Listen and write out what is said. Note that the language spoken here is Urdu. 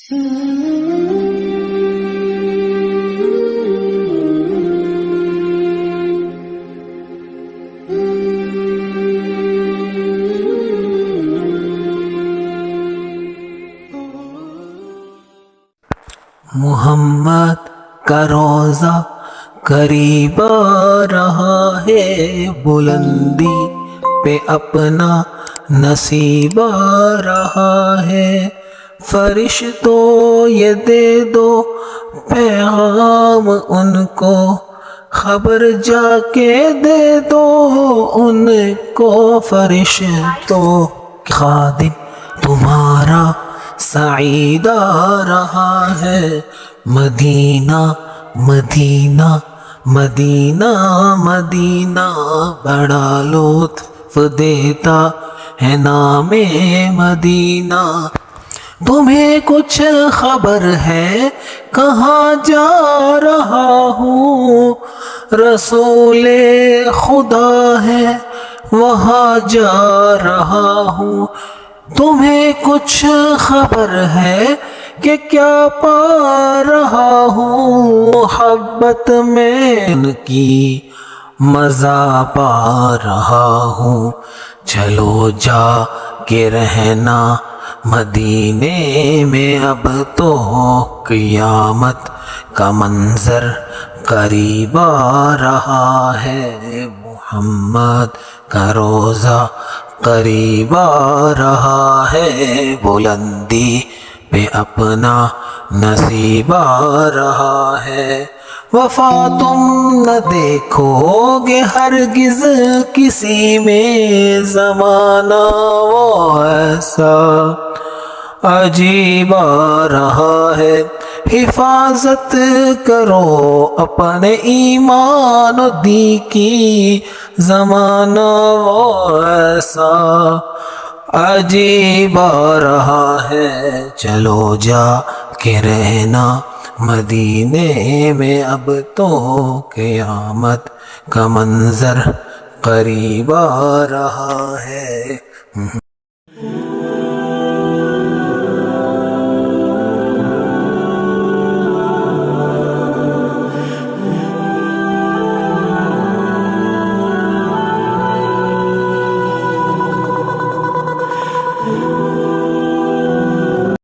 محمد کا روزہ قریب آ رہا ہے، بلندی پہ اپنا نصیب آ رہا ہے۔ فرشتوں یہ دے دو پیغام ان کو، خبر جا کے دے دو ان کو۔ فرشتوں خادم تمہارا سعید آ رہا ہے، مدینہ مدینہ مدینہ مدینہ، بڑا لطف دیتا ہے نام مدینہ۔ تمہیں کچھ خبر ہے کہاں جا رہا ہوں، رسول خدا ہے وہاں جا رہا ہوں۔ تمہیں کچھ خبر ہے کہ کیا پا رہا ہوں، محبت میں ان کی مزہ پا رہا ہوں۔ چلو جا کے رہنا مدینے میں، اب تو قیامت کا منظر قریب آ رہا ہے۔ محمد کا روزہ قریب آ رہا ہے، بلندی پہ اپنا نصیب آ رہا ہے۔ وفا تم نہ دیکھو گے ہرگز کسی میں، زمانہ وہ ایسا عجیب آ رہا ہے۔ حفاظت کرو اپنے ایمان و دین کی، زمانہ وہ ایسا عجیب آ رہا ہے۔ چلو جا کے رہنا مدینے میں، اب تو قیامت کا منظر قریب آ رہا ہے۔